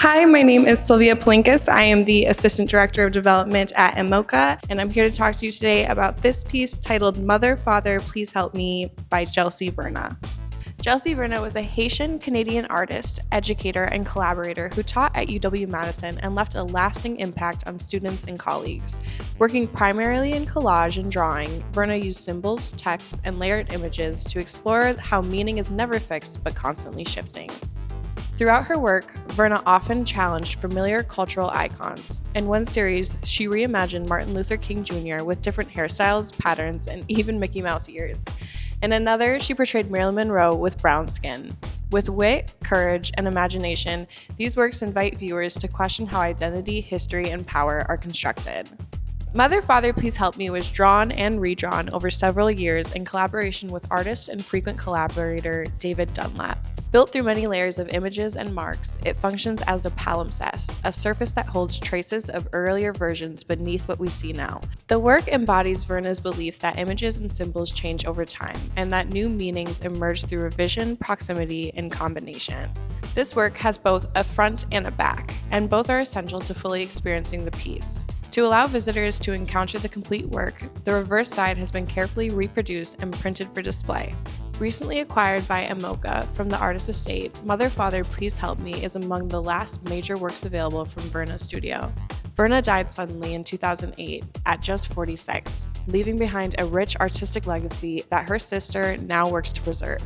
Hi, my name is Sylvia Palinkas. I am the Assistant Director of Development at MMoCA, and I'm here to talk to you today about this piece titled Mother, Father, Please Help Me by Jelsie Verna. Jelsie Verna was a Haitian-Canadian artist, educator, and collaborator who taught at UW-Madison and left a lasting impact on students and colleagues. Working primarily in collage and drawing, Verna used symbols, text, and layered images to explore how meaning is never fixed but constantly shifting. Throughout her work, Verna often challenged familiar cultural icons. In one series, she reimagined Martin Luther King Jr. with different hairstyles, patterns, and even Mickey Mouse ears. In another, she portrayed Marilyn Monroe with brown skin. With wit, courage, and imagination, these works invite viewers to question how identity, history, and power are constructed. Mother, Father, Please Help Me was drawn and redrawn over several years in collaboration with artist and frequent collaborator David Dunlap. Built through many layers of images and marks, it functions as a palimpsest, a surface that holds traces of earlier versions beneath what we see now. The work embodies Verna's belief that images and symbols change over time, and that new meanings emerge through revision, proximity, and combination. This work has both a front and a back, and both are essential to fully experiencing the piece. To allow visitors to encounter the complete work, the reverse side has been carefully reproduced and printed for display. Recently acquired by MMoCA from the artist estate, Mother, Father, Please Help Me is among the last major works available from Verna's studio. Verna died suddenly in 2008 at just 46, leaving behind a rich artistic legacy that her sister now works to preserve.